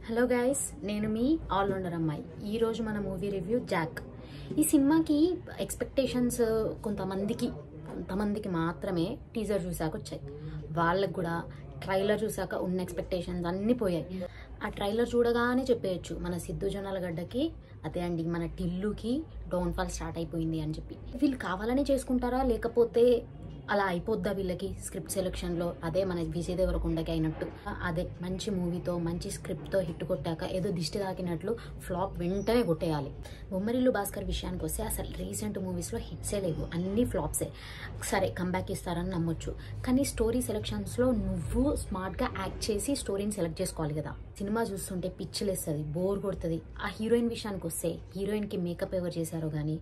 Hello guys, నేను మీ all-rounder అమ్మాయి. ఈరోజు మన మూవీ రివ్యూ జాక్. ఈ సినిమాకి ఎక్స్పెక్టేషన్స్ కొంతమందికి మాత్రమే టీజర్ చూసాక వచ్చాయి. వాళ్ళకు కూడా ట్రైలర్ చూసాక ఉన్న ఎక్స్పెక్టేషన్స్ అన్నీ పోయాయి. ఆ ట్రైలర్ చూడగానే చెప్పేయచ్చు మన సిద్ధు జొన్నలగడ్డకి, అదే అండి మన టిల్లుకి డౌన్ఫాల్ స్టార్ట్ అయిపోయింది అని చెప్పి. వీళ్ళు కావాలనే చేసుకుంటారా, లేకపోతే అలా అయిపోద్దా వీళ్ళకి స్క్రిప్ట్ సెలెక్షన్లో? అదే మన విజయ్ దేవరకొండకి అయినట్టు, అదే మంచి మూవీతో మంచి స్క్రిప్ట్తో హిట్ కొట్టాక ఏదో దిష్టి తాకినట్లు ఫ్లాప్ వెంటనే కొట్టేయాలి. బొమ్మరిల్లు భాస్కర్ విషయానికి వస్తే అసలు రీసెంట్ మూవీస్లో హిట్సే లేవు, అన్ని ఫ్లాప్సే. సరే కంబ్యాక్ ఇస్తారని నమ్మొచ్చు, కానీ స్టోరీ సెలెక్షన్స్లో నువ్వు స్మార్ట్గా యాక్ట్ చేసి స్టోరీని సెలెక్ట్ చేసుకోవాలి కదా. సినిమా చూస్తుంటే పిచ్చిలేస్తుంది, బోర్ కొడుతుంది. ఆ హీరోయిన్ విషయానికి వస్తే హీరోయిన్కి మేకప్ ఎవరు చేశారో కానీ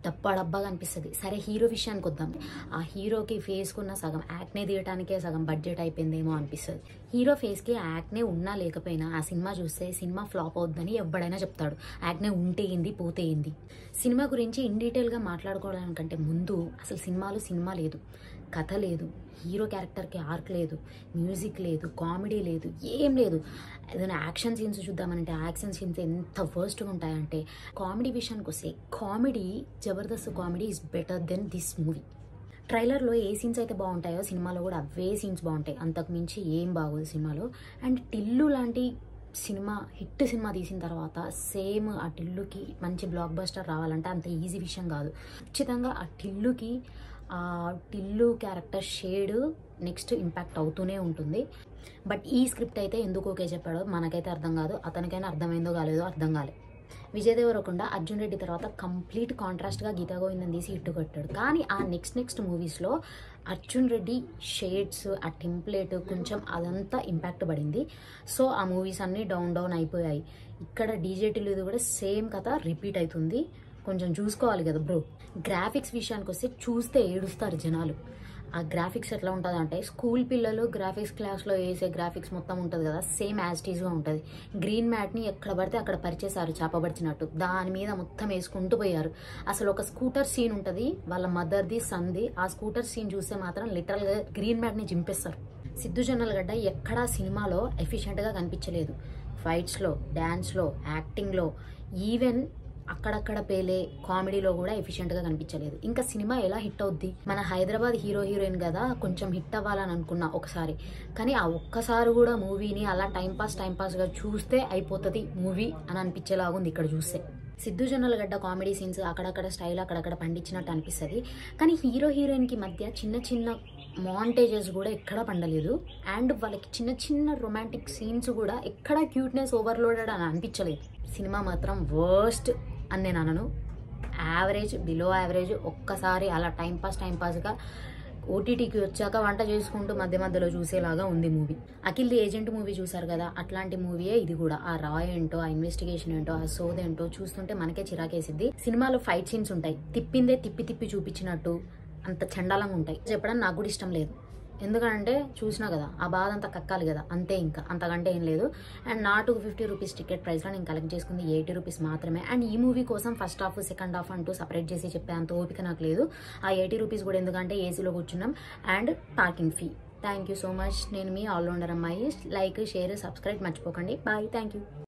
డబ్బాగా అనిపిస్తుంది. సరే హీరో విషయానికి వద్దాం. ఆ హీరోకి ఫేస్కున్న సగం యాక్నే తీయటానికే సగం బడ్జెట్ అయిపోయిందేమో అనిపిస్తుంది. హీరో ఫేస్కి యాక్నే ఉన్నా లేకపోయినా ఆ సినిమా చూస్తే సినిమా ఫ్లాప్ అవుద్దని ఎవడైనా చెప్తాడు. యాక్నే ఉంటే ఏంది, పోతే ఏంది. సినిమా గురించి ఇన్ డీటెయిల్గా మాట్లాడుకోవడానికంటే ముందు అసలు సినిమా లేదు, కథ లేదు, హీరో క్యారెక్టర్కి ఆర్క్ లేదు, మ్యూజిక్ లేదు, కామెడీ లేదు, ఏం లేదు. ఏదైనా యాక్షన్ సీన్స్ చూద్దామనంటే యాక్షన్ సీన్స్ ఎంత వర్స్ట్గా ఉంటాయంటే, కామెడీ విషయానికి వస్తే comedy Jabardasth comedy is better than this movie. ట్రైలర్లో ఏ సీన్స్ అయితే బాగుంటాయో సినిమాలో కూడా అవే సీన్స్ బాగుంటాయి, అంతకు మించి ఏం బాగోదు సినిమాలో. అండ్ టిల్లు లాంటి హిట్ సినిమా తీసిన తర్వాత సేమ్ ఆ టిల్లుకి మంచి బ్లాక్ బస్టర్ రావాలంటే అంత ఈజీ విషయం కాదు. ఖచ్చితంగా ఆ Tillu character shade next impact అవుతూనే ఉంటుంది. బట్ ఈ స్క్రిప్ట్ అయితే ఎందుకు ఓకే చెప్పాడో మనకైతే అర్థం కాదు, అతనికైనా అర్థమైందో కాలేదో అర్థం కాలే. విజయ్ దేవరకొండ అర్జున్ రెడ్డి తర్వాత కంప్లీట్ కాంట్రాస్ట్గా గీతా గోవిందం తీసి హిట్ కొట్టాడు. కానీ ఆ నెక్స్ట్ మూవీస్లో అర్జున్ రెడ్డి షేడ్స్, ఆ టెంప్లెట్ కొంచెం అదంతా ఇంపాక్ట్ పడింది. సో ఆ మూవీస్ అన్నీ డౌన్ అయిపోయాయి. ఇక్కడ డీజే టిల్లుది కూడా సేమ్ కథ రిపీట్ అవుతుంది. కొంచెం చూసుకోవాలి కదా బ్రో. గ్రాఫిక్స్ విషయానికి వస్తే చూస్తే ఏడుస్తారు జనాలు. ఆ గ్రాఫిక్స్ ఎట్లా ఉంటుంది అంటే, స్కూల్ పిల్లలు గ్రాఫిక్స్ క్లాస్లో వేసే గ్రాఫిక్స్ మొత్తం ఉంటుంది కదా, సేమ్ యాజ్ టీజ్గా ఉంటుంది. గ్రీన్ మ్యాట్ని ఎక్కడ పడితే అక్కడ పరిచేశారు చాపబడిచినట్టు, దాని మీద మొత్తం వేసుకుంటూ పోయారు. అసలు ఒక స్కూటర్ సీన్ ఉంటుంది వాళ్ళ మదర్ది సన్ది, ఆ స్కూటర్ సీన్ చూస్తే మాత్రం లిటరల్గా గ్రీన్ మ్యాట్ని చింపేస్తారు. సిద్ధు జొన్నలగడ్డ ఎక్కడా సినిమాలో ఎఫిషియెంట్గా కనిపించలేదు. ఫైట్స్లో, డ్యాన్స్లో, యాక్టింగ్లో, ఈవెన్ అక్కడక్కడ పేలే కామెడీలో కూడా ఎఫిషియెంట్గా కనిపించలేదు. ఇంకా సినిమా ఎలా హిట్ అవుద్ది? మన హైదరాబాద్ హీరోయిన్ కదా, కొంచెం హిట్ అవ్వాలని అనుకున్నా ఒకసారి, కానీ ఆ ఒక్కసారి కూడా మూవీని అలా టైంపాస్గా చూస్తే అయిపోతుంది మూవీ అని అనిపించేలాగుంది ఇక్కడ చూస్తే. సిద్ధు జొన్నలగడ్డ కామెడీ సీన్స్ అక్కడక్కడ స్టైల్ అక్కడక్కడ పండించినట్టు అనిపిస్తుంది. కానీ హీరోయిన్కి మధ్య చిన్న మాంటేజెస్ కూడా ఎక్కడా పండలేదు. అండ్ వాళ్ళకి చిన్న రొమాంటిక్ సీన్స్ కూడా ఎక్కడా క్యూట్నెస్ ఓవర్లోడెడ్ అని అనిపించలేదు. సినిమా మాత్రం వర్స్ట్ అని నేను అనను, యావరేజ్, బిలో యావరేజ్. ఒక్కసారి అలా టైంపాస్గా ఓటీటీకి వచ్చాక వంట చేసుకుంటూ మధ్యలో చూసేలాగా ఉంది మూవీ. అఖిల్ది ఏజెంట్ మూవీ చూసారు కదా, అట్లాంటి మూవీయే ఇది కూడా. ఆ రా ఏంటో, ఆ ఇన్వెస్టిగేషన్ ఏంటో, ఆ సోదేంటో చూస్తుంటే మనకే చిరాకేసిద్ది. సినిమాలో ఫైట్ సీన్స్ ఉంటాయి, తిప్పిందే తిప్పి చూపించినట్టు అంత చండాలంగా ఉంటాయి. చెప్పడం నాకు కూడా ఇష్టం లేదు, ఎందుకంటే చూసినా కదా ఆ బాధ అంతా కక్కాలి కదా, అంతే, ఇంకా అంతకంటే ఏం లేదు. అండ్ నా 250 రూపీస్ టికెట్ ప్రైస్లో నేను కలెక్ట్ చేసుకుంది 80 రూపీస్ మాత్రమే. అండ్ ఈ మూవీ కోసం ఫస్ట్ హాఫ్ సెకండ్ హాఫ్ అంటూ సపరేట్ చేసి చెప్పే అంత ఓపిక నాకు లేదు. ఆ 80 రూపీస్ కూడా ఎందుకంటే ఏసీలో కూర్చున్నాం and parking fee. Thank you so much. నేను మీ ఆల్రౌండర్ అమ్మాయి. లైక్, షేర్, సబ్స్క్రైబ్ మర్చిపోకండి. Bye, thank you.